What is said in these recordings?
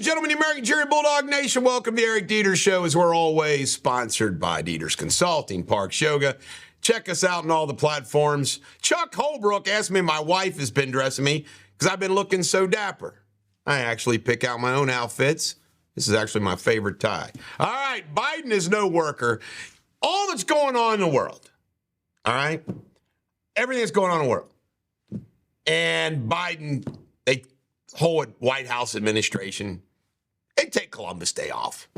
and gentlemen, the American Cheering Bulldog Nation, welcome to the Eric Deters Show, as we're always sponsored by Deters Consulting, Parks Yoga. Check us out on all the platforms. Chuck Holbrook asked me if my wife has been dressing me because I've been looking so dapper. I actually pick out my own outfits. This is actually my favorite tie. All right, Biden is no worker. All that's going on in the world, all right? Everything that's going on in the world. And Biden, they whole White House administration, they take Columbus Day off.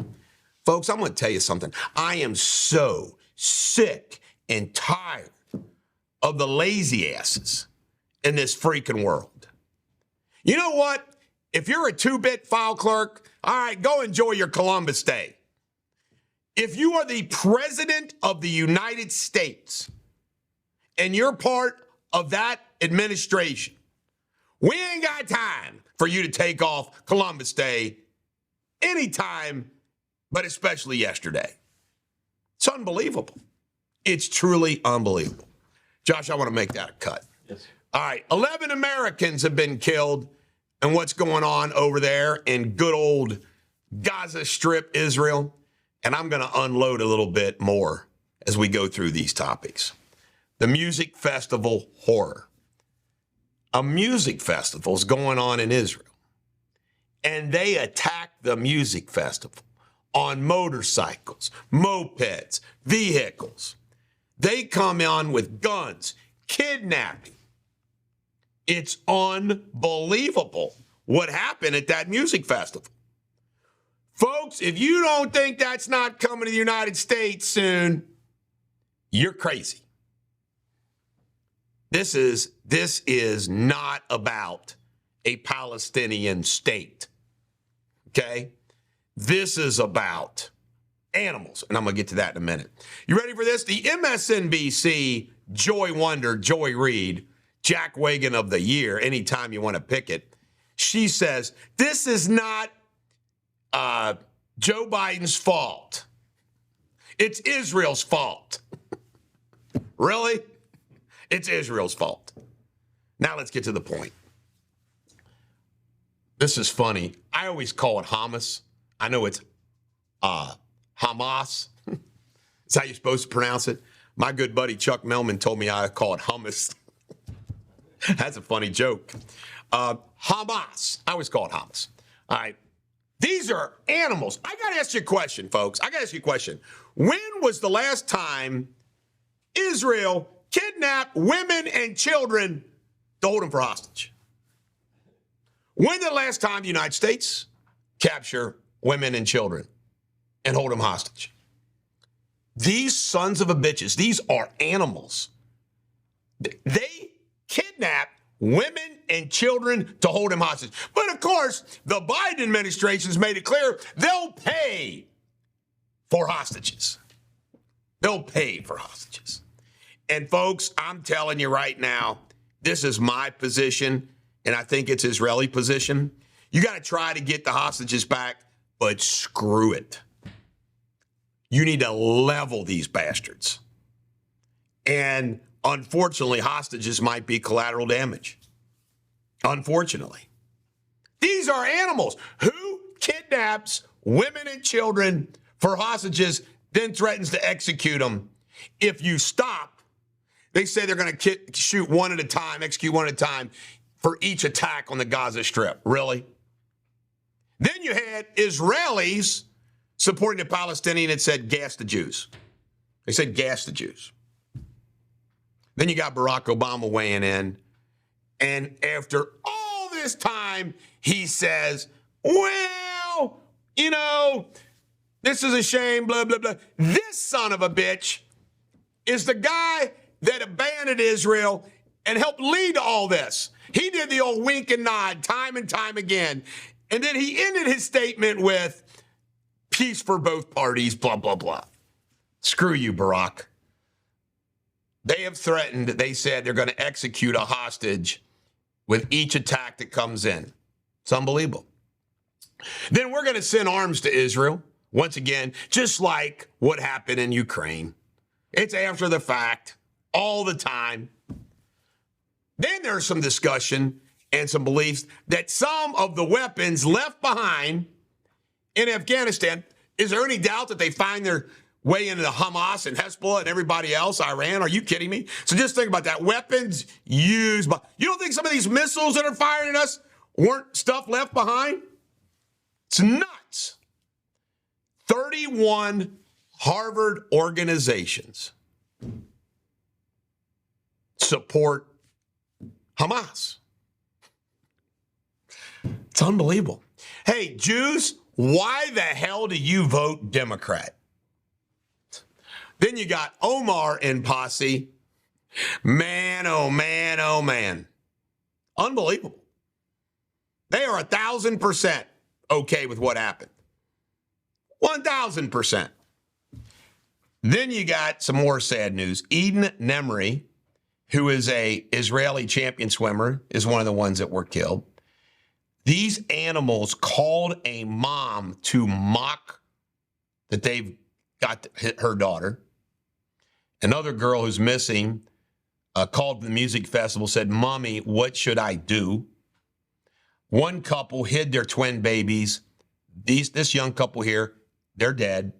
Folks, I'm going to tell you something. I am so sick and tired of the lazy asses in this freaking world. You know what? If you're a 2-bit file clerk, all right, go enjoy your Columbus Day. If you are the president of the United States and you're part of that administration, we ain't got time for you to take off Columbus Day anytime, but especially yesterday. It's unbelievable. It's truly unbelievable. Josh, I want to make that a cut. Yes. All right, 11 Americans have been killed, and what's going on over there in good old Gaza Strip, Israel. And I'm going to unload a little bit more as we go through these topics. The music festival horror. A music festival is going on in Israel, and they attack the music festival on motorcycles, mopeds, vehicles. They come on with guns, kidnapping. It's unbelievable what happened at that music festival. Folks, if you don't think that's not coming to the United States soon, you're crazy. This is not about a Palestinian state, okay? This is about animals, and I'm going to get to that in a minute. You ready for this? The MSNBC Joy Wonder, Joy Reid, Jack Wagon of the Year, anytime you want to pick it, she says, this is not Joe Biden's fault. It's Israel's fault. Really? It's Israel's fault. Now let's get to the point. This is funny. I always call it Hamas. I know it's Hamas. That's how you're supposed to pronounce it. My good buddy Chuck Melman told me I call it hummus. That's a funny joke. Hamas. I always call it Hamas. All right. These are animals. I got to ask you a question, folks. I got to ask you a question. When was the last time Israel kidnapped women and children to hold them for hostage? When did the last time the United States capture women and children and hold them hostage? These sons of a bitches, these are animals. They kidnap women and children to hold them hostage. But of course, the Biden administration's made it clear they'll pay for hostages. They'll pay for hostages. And folks, I'm telling you right now, this is my position, and I think it's Israeli position. You got to try to get the hostages back, but screw it. You need to level these bastards. And unfortunately, hostages might be collateral damage. Unfortunately. These are animals. Who kidnaps women and children for hostages, then threatens to execute them? If you stop, they say they're going to shoot one at a time, execute one at a time for each attack on the Gaza Strip. Really? Then you had Israelis supporting the Palestinian that said, gas the Jews. They said, gas the Jews. Then you got Barack Obama weighing in. And after all this time, he says, well, you know, this is a shame, blah, blah, blah. This son of a bitch is the guy that abandoned Israel and helped lead to all this. He did the old wink and nod time and time again. And then he ended his statement with peace for both parties, blah, blah, blah. Screw you, Barack. They have threatened, they said they're going to execute a hostage with each attack that comes in. It's unbelievable. Then we're going to send arms to Israel, once again, just like what happened in Ukraine. It's after the fact, all the time. Then there's some discussion and some beliefs that some of the weapons left behind in Afghanistan. Is there any doubt that they find their way into the Hamas and Hezbollah and everybody else, Iran? Are you kidding me? So just think about that. Weapons used by, you don't think some of these missiles that are firing at us weren't stuff left behind? It's nuts. 31 Harvard organizations support Hamas. It's unbelievable. Hey, Jews, why the hell do you vote Democrat? Then you got Omar and posse. Man, oh man, oh man. Unbelievable. They are 1,000% okay with what happened. 1,000%. Then you got some more sad news. Eden Nemri, who is a Israeli champion swimmer, is one of the ones that were killed. These animals called a mom to mock that they've got her daughter. Another girl who's missing called the music festival, said, "Mommy, what should I do?" One couple hid their twin babies. This young couple here, they're dead.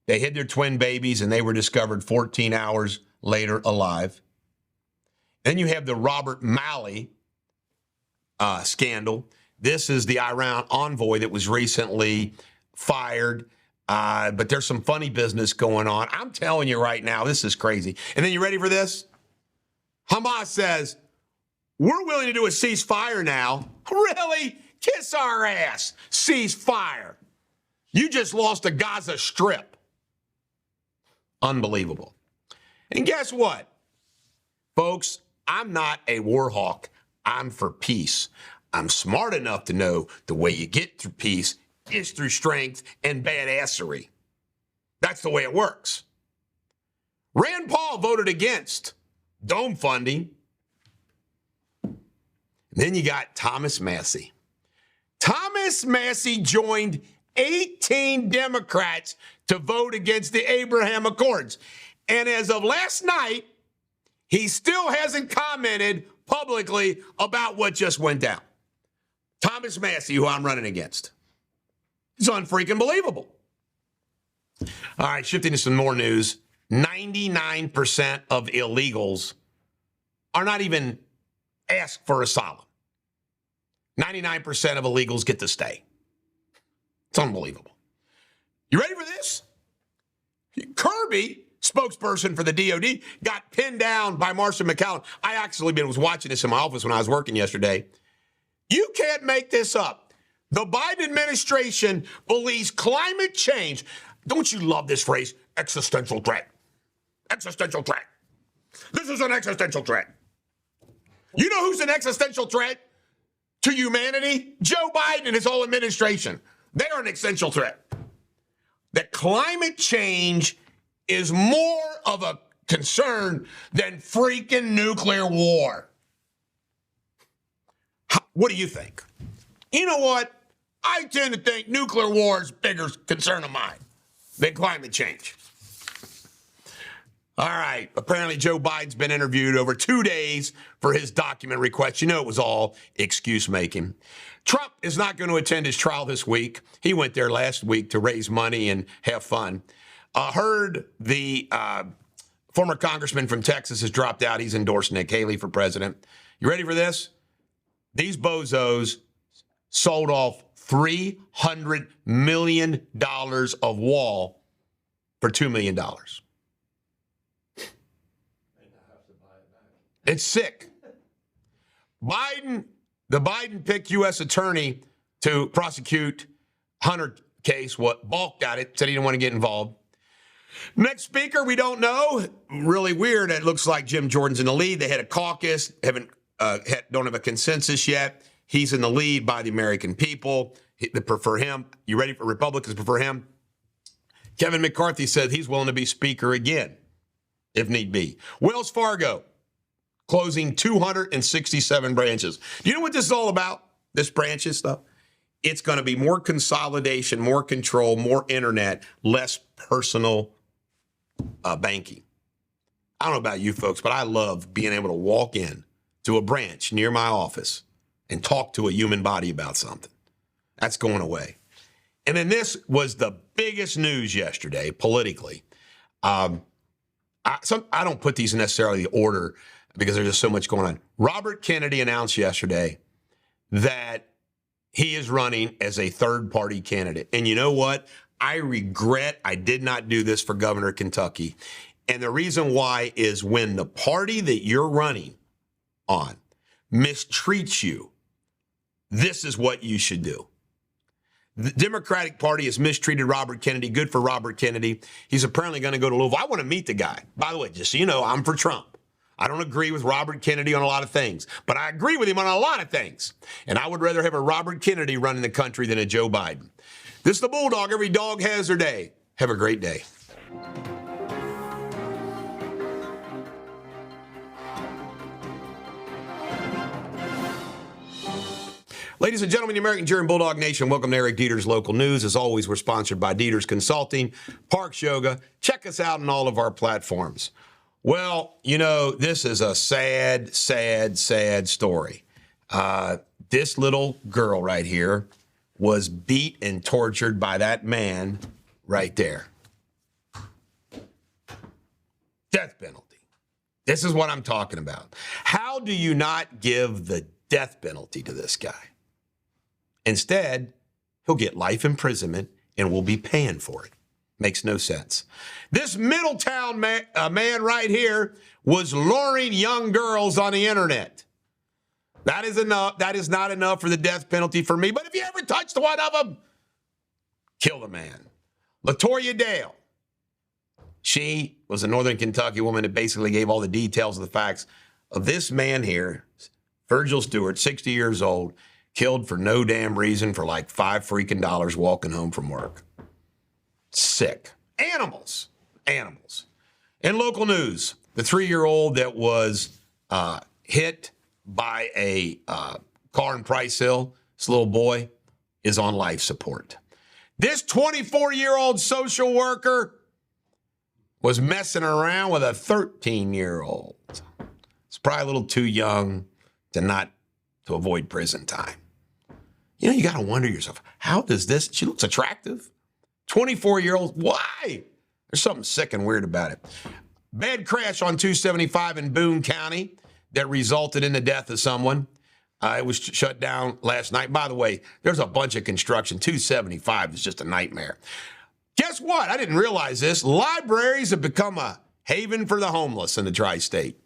They hid their twin babies and they were discovered 14 hours later alive. Then you have the Robert Malley scandal. This is the Iran envoy that was recently fired. But there's some funny business going on. I'm telling you right now, this is crazy. And then you ready for this? Hamas says, we're willing to do a ceasefire now. Really? Kiss our ass. Ceasefire. You just lost the Gaza Strip. Unbelievable. And guess what? Folks, I'm not a war hawk. I'm for peace. I'm smart enough to know the way you get through peace is through strength and badassery. That's the way it works. Rand Paul voted against dome funding. And then you got Thomas Massie. Thomas Massie joined 18 Democrats to vote against the Abraham Accords. And as of last night, he still hasn't commented publicly about what just went down. Thomas Massie, who I'm running against. It's unfreaking believable. All right, shifting to some more news. 99% of illegals are not even asked for asylum. 99% of illegals get to stay. It's unbelievable. You ready for this? Kirby, spokesperson for the DOD, got pinned down by Marcia McCallum. I actually was watching this in my office when I was working yesterday. You can't make this up. The Biden administration believes climate change. Don't you love this phrase? Existential threat. Existential threat. This is an existential threat. You know who's an existential threat to humanity? Joe Biden and his whole administration. They are an existential threat. That climate change is more of a concern than freaking nuclear war. What do you think? You know what? I tend to think nuclear war is a bigger concern of mine than climate change. All right. Apparently, Joe Biden's been interviewed over 2 days for his document request. You know, it was all excuse making. Trump is not going to attend his trial this week. He went there last week to raise money and have fun. Heard the former congressman from Texas has dropped out. He's endorsed Nick Haley for president. You ready for this? These bozos sold off $300 million of wall for $2 million. It's sick. The Biden picked U.S. attorney to prosecute Hunter case, balked at it, said he didn't want to get involved. Next speaker, we don't know. Really weird. It looks like Jim Jordan's in the lead. They had a caucus, don't have a consensus yet. He's in the lead by the American people. They prefer him. You ready for Republicans prefer him? Kevin McCarthy said he's willing to be speaker again, if need be. Wells Fargo closing 267 branches. Do you know what this is all about? This branches stuff? It's going to be more consolidation, more control, more internet, less personal banking. I don't know about you folks, but I love being able to walk in to a branch near my office and talk to a human body about something. That's going away. And then this was the biggest news yesterday politically. I don't put these in necessarily the order because there's just so much going on. Robert Kennedy announced yesterday that he is running as a third-party candidate. And you know what? I regret I did not do this for governor of Kentucky. And the reason why is when the party that you're running on mistreats you, this is what you should do. The Democratic Party has mistreated Robert Kennedy. Good for Robert Kennedy. He's apparently going to go to Louisville. I want to meet the guy. By the way, just so you know, I'm for Trump. I don't agree with Robert Kennedy on a lot of things, but I agree with him on a lot of things. And I would rather have a Robert Kennedy running the country than a Joe Biden. This is the Bulldog. Every dog has their day. Have a great day. Ladies and gentlemen, the American Jury and Bulldog Nation, welcome to Eric Deters Local News. As always, we're sponsored by Deters Consulting, Parks Yoga. Check us out on all of our platforms. Well, you know, this is a sad, sad, sad story. This little girl right here was beat and tortured by that man right there. Death penalty. This is what I'm talking about. How do you not give the death penalty to this guy? Instead, he'll get life imprisonment and we'll be paying for it. Makes no sense. This Middletown man right here was luring young girls on the internet. That is enough. That is not enough for the death penalty for me. But if you ever touched one of them, kill the man. LaToya Dale. She was a Northern Kentucky woman that basically gave all the details of the facts of this man here, Virgil Stewart, 60 years old, killed for no damn reason for like $5 freaking walking home from work. Sick. Animals. In local news, the 3-year-old that was hit by a car in Price Hill, this little boy, is on life support. This 24-year-old social worker was messing around with a 13-year-old. It's probably a little too young to avoid prison time. You know, you got to wonder yourself, how does this, she looks attractive. 24-year-old, why? There's something sick and weird about it. Bad crash on 275 in Boone County that resulted in the death of someone. It was shut down last night. By the way, there's a bunch of construction. 275 is just a nightmare. Guess what? I didn't realize this. Libraries have become a haven for the homeless in the tri-state.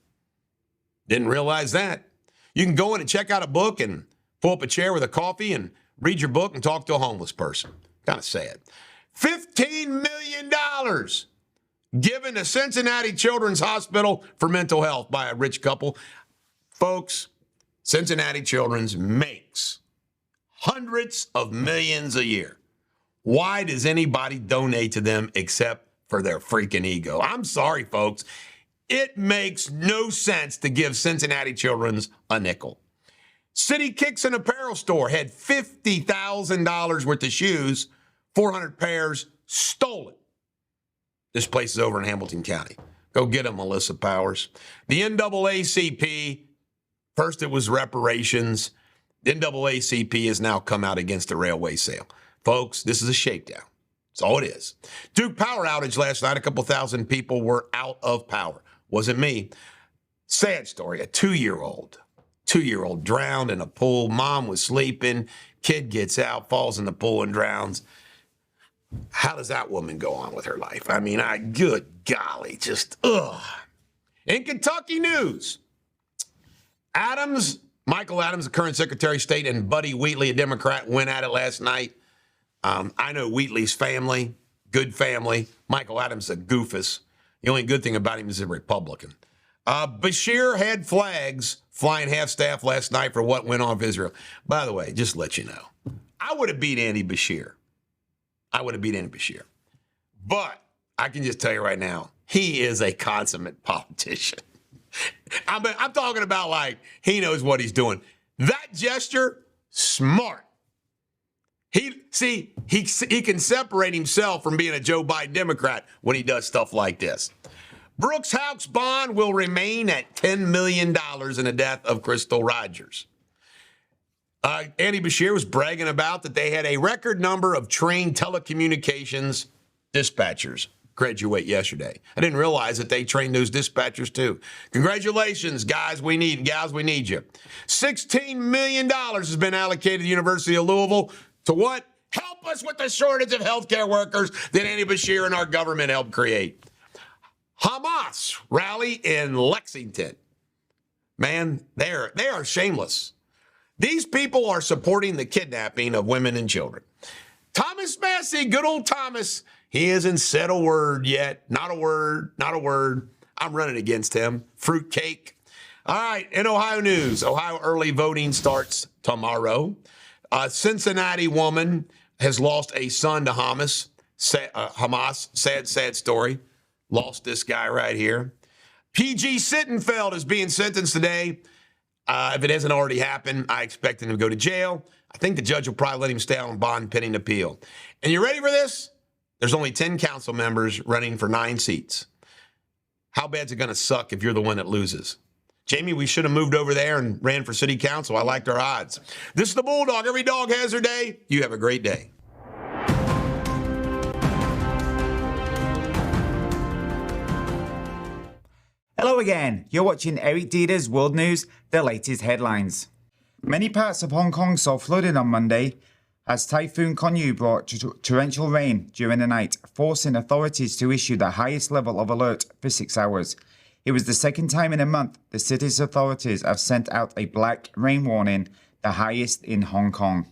Didn't realize that. You can go in and check out a book and pull up a chair with a coffee and read your book and talk to a homeless person. Kind of sad. $15 million given to Cincinnati Children's Hospital for mental health by a rich couple. Folks, Cincinnati Children's makes hundreds of millions a year. Why does anybody donate to them except for their freaking ego? I'm sorry, folks. It makes no sense to give Cincinnati Children's a nickel. City Kicks and Apparel Store had $50,000 worth of shoes, 400 pairs stolen. This place is over in Hamilton County. Go get them, Melissa Powers. The NAACP, first it was reparations. The NAACP has now come out against the railway sale. Folks, this is a shakedown. That's all it is. Duke power outage last night. A couple thousand people were out of power. Wasn't me. Sad story. A two-year-old drowned in a pool. Mom was sleeping. Kid gets out, falls in the pool and drowns. How does that woman go on with her life? I mean, good golly, just, ugh. In Kentucky news, Michael Adams, the current Secretary of State, and Buddy Wheatley, a Democrat, went at it last night. I know Wheatley's family, good family. Michael Adams, a goofus. The only good thing about him is a Republican. Bashir had flags flying half-staff last night for what went on with Israel. By the way, just to let you know, I would have beat Andy Bashir. But I can just tell you right now, he is a consummate politician. I'm talking about like he knows what he's doing. That gesture, smart. He can separate himself from being a Joe Biden Democrat when he does stuff like this. Brooks House bond will remain at $10 million in the death of Crystal Rogers. Andy Bashir was bragging about that they had a record number of trained telecommunications dispatchers graduate yesterday. I didn't realize that they trained those dispatchers too. Congratulations, guys, we need you. $16 million has been allocated to the University of Louisville to what? Help us with the shortage of healthcare workers that Andy Bashir and our government helped create. Hamas rally in Lexington. Man, they are shameless. These people are supporting the kidnapping of women and children. Thomas Massey, good old Thomas, he hasn't said a word yet. Not a word. I'm running against him. Fruitcake. All right, in Ohio news, Ohio early voting starts tomorrow. A Cincinnati woman has lost a son to Hamas. Sad story. Lost this guy right here. P.G. Sittenfeld is being sentenced today. If it hasn't already happened, I expect him to go to jail. I think the judge will probably let him stay on bond pending appeal. And you ready for this? There's only 10 council members running for 9 seats. How bad's it going to suck if you're the one that loses? Jamie, we should have moved over there and ran for city council. I liked our odds. This is the Bulldog. Every dog has their day. You have a great day. Hello again. You're watching Eric Deters World News, the latest headlines. Many parts of Hong Kong saw flooding on Monday as Typhoon Konyu brought torrential rain during the night, forcing authorities to issue the highest level of alert for 6 hours. It was the second time in a month the city's authorities have sent out a black rain warning, the highest in Hong Kong.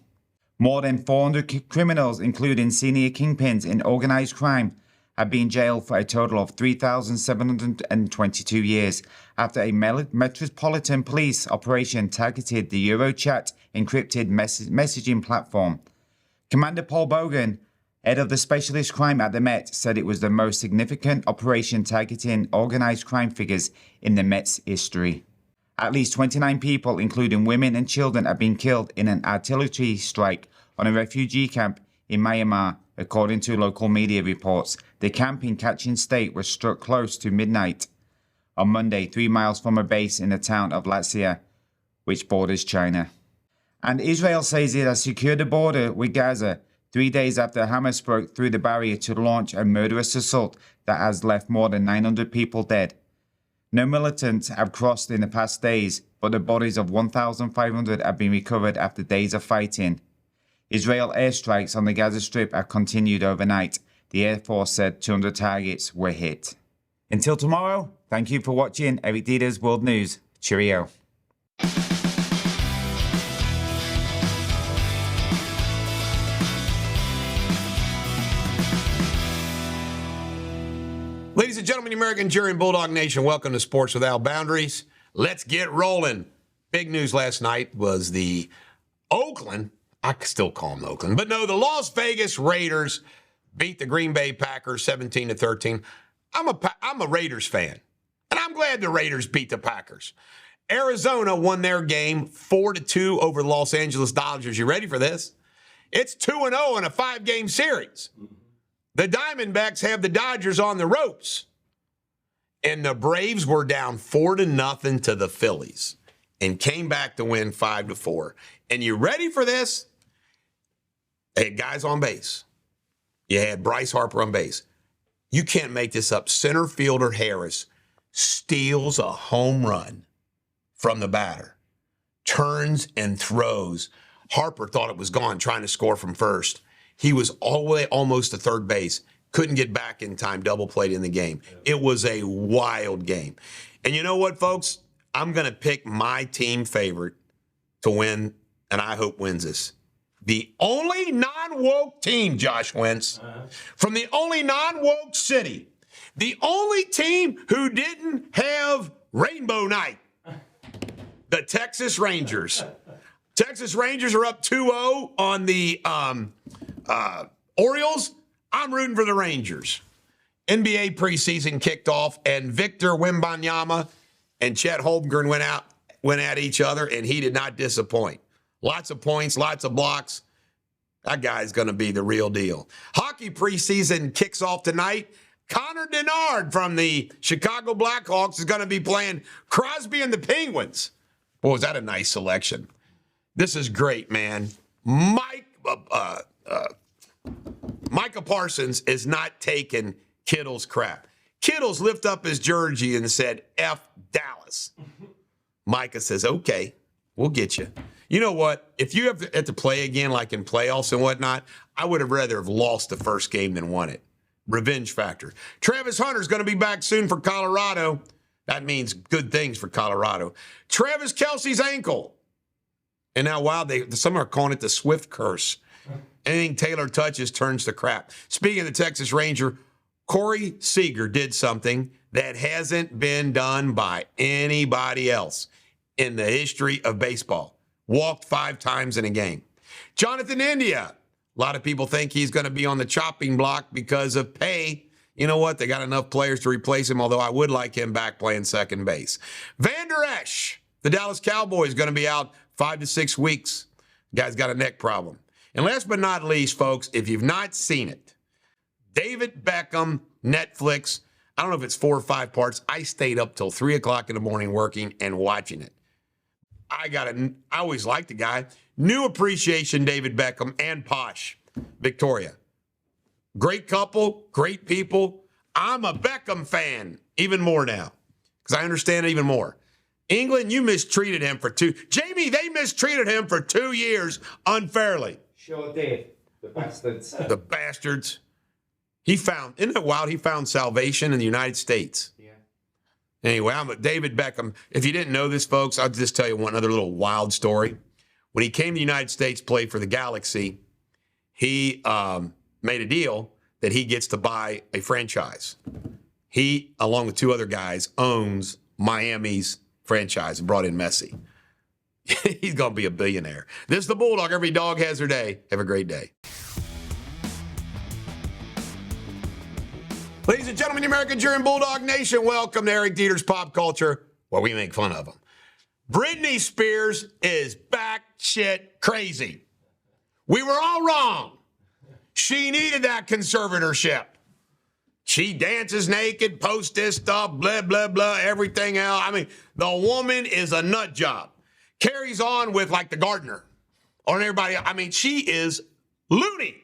More than 400 criminals, including senior kingpins in organized crime, have been jailed for a total of 3,722 years after a Metropolitan Police operation targeted the Eurochat encrypted messaging platform. Commander Paul Bogan, head of the specialist crime at the Met, said it was the most significant operation targeting organized crime figures in the Met's history. At least 29 people, including women and children, have been killed in an artillery strike on a refugee camp in Myanmar, according to local media reports. The camp in Kachin State was struck close to midnight on Monday, 3 miles from a base in the town of Latvia, which borders China. And Israel says it has secured the border with Gaza 3 days after Hamas broke through the barrier to launch a murderous assault that has left more than 900 people dead. No militants have crossed in the past days, but the bodies of 1,500 have been recovered after days of fighting. Israel airstrikes on the Gaza Strip have continued overnight. The Air Force said 200 targets were hit. Until tomorrow, thank you for watching Eric Deters World News. Cheerio. Ladies and gentlemen, American Jury and Bulldog Nation, welcome to Sports Without Boundaries. Let's get rolling. Big news last night was the Oakland, I still call them Oakland, but no, the Las Vegas Raiders beat the Green Bay Packers 17-13. I'm a Raiders fan, and I'm glad the Raiders beat the Packers. Arizona won their game 4-2 over the Los Angeles Dodgers. You ready for this? It's 2-0 in a 5-game series. The Diamondbacks have the Dodgers on the ropes. And the Braves were down 4-0 to the Phillies and came back to win 5-4. And you ready for this? They had guys on base. You had Bryce Harper on base. You can't make this up. Center fielder Harris steals a home run from the batter, turns and throws. Harper thought it was gone, trying to score from first. He was all the way almost to third base. Couldn't get back in time, double played in the game. It was a wild game. And you know what, folks? I'm going to pick my team favorite to win, and I hope wins this. The only non-woke team, Josh Wentz, from the only non-woke city, the only team who didn't have Rainbow Night, the Texas Rangers. Texas Rangers are up 2-0 on the Orioles. I'm rooting for the Rangers. NBA preseason kicked off, and Victor Wembanyama and Chet Holmgren went at each other, and he did not disappoint. Lots of points, lots of blocks. That guy's going to be the real deal. Hockey preseason kicks off tonight. Connor Denard from the Chicago Blackhawks is going to be playing Crosby and the Penguins. Boy, was that a nice selection. This is great, man. Micah Parsons is not taking Kittle's crap. Kittle's lift up his jersey and said, F Dallas. Micah says, okay, we'll get you. You know what? If you have to play again, like in playoffs and whatnot, I would have rather have lost the first game than won it. Revenge factor. Travis Hunter's going to be back soon for Colorado. That means good things for Colorado. Travis Kelce's ankle. And now, wow, some are calling it the Swift curse. Anything Taylor touches turns to crap. Speaking of the Texas Ranger, Corey Seager did something that hasn't been done by anybody else in the history of baseball. Walked 5 times in a game. Jonathan India. A lot of people think he's going to be on the chopping block because of pay. You know what? They got enough players to replace him, although I would like him back playing second base. Van Der Esch, the Dallas Cowboys, going to be out 5 to 6 weeks. Guy's got a neck problem. And last but not least, folks, if you've not seen it, David Beckham, Netflix, I don't know if it's 4 or 5 parts. I stayed up till 3 o'clock in the morning working and watching it. I always liked the guy. New appreciation, David Beckham and Posh, Victoria. Great couple, great people. I'm a Beckham fan even more now because I understand it even more. England, you mistreated him for 2. Jamie, they mistreated him for 2 years unfairly. Sure did. The bastards. The bastards. Isn't it wild? He found salvation in the United States. Yeah. Anyway, I'm a David Beckham. If you didn't know this, folks, I'll just tell you one other little wild story. When he came to the United States, played for the Galaxy, he made a deal that he gets to buy a franchise. He, along with 2 other guys, owns Miami's franchise and brought in Messi. He's going to be a billionaire. This is the Bulldog. Every dog has their day. Have a great day. Ladies and gentlemen, the American German Bulldog Nation, welcome to Eric Deters Pop Culture, where we make fun of them. Britney Spears is batshit crazy. We were all wrong. She needed that conservatorship. She dances naked, posts this stuff, blah, blah, blah, everything else. I mean, the woman is a nut job. Carries on with like the gardener or everybody else. I mean, she is loony.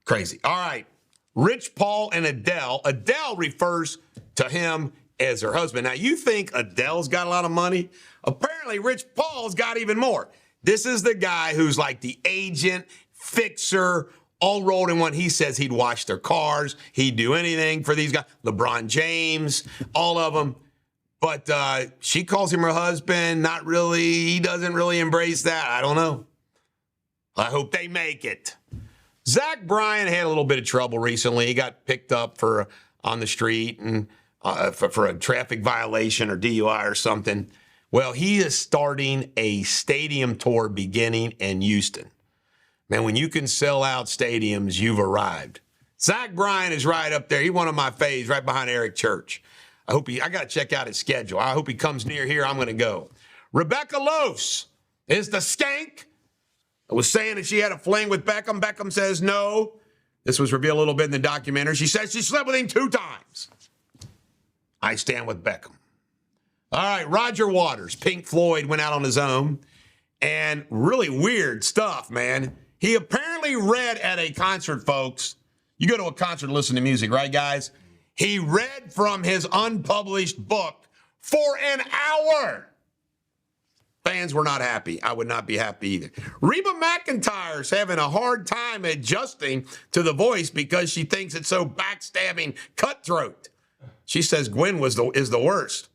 Crazy. All right. Rich Paul and Adele. Adele refers to him as her husband. Now, you think Adele's got a lot of money? Apparently, Rich Paul's got even more. This is the guy who's like the agent, fixer, all rolled in one. He says he'd wash their cars. He'd do anything for these guys. LeBron James, all of them. But she calls him her husband. Not really. He doesn't really embrace that. I don't know. I hope they make it. Zach Bryan had a little bit of trouble recently. He got picked up on the street and for a traffic violation or DUI or something. Well, he is starting a stadium tour beginning in Houston. Man, when you can sell out stadiums, you've arrived. Zach Bryan is right up there. He's one of my faves, right behind Eric Church. I got to check out his schedule. I hope he comes near here. I'm going to go. Rebecca Lose is the skank. I was saying that she had a fling with Beckham. Beckham says no. This was revealed a little bit in the documentary. She says she slept with him 2 times. I stand with Beckham. All right, Roger Waters, Pink Floyd, went out on his own. And really weird stuff, man. He apparently read at a concert, folks. You go to a concert and listen to music, right, guys? He read from his unpublished book for an hour. Fans were not happy. I would not be happy either. Reba McEntire's having a hard time adjusting to the voice because she thinks it's so backstabbing, cutthroat. She says Gwen is the worst.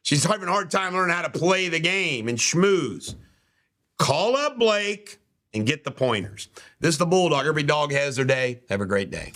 She's having a hard time learning how to play the game and schmooze. Call up Blake and get the pointers. This is the Bulldog. Every dog has their day. Have a great day.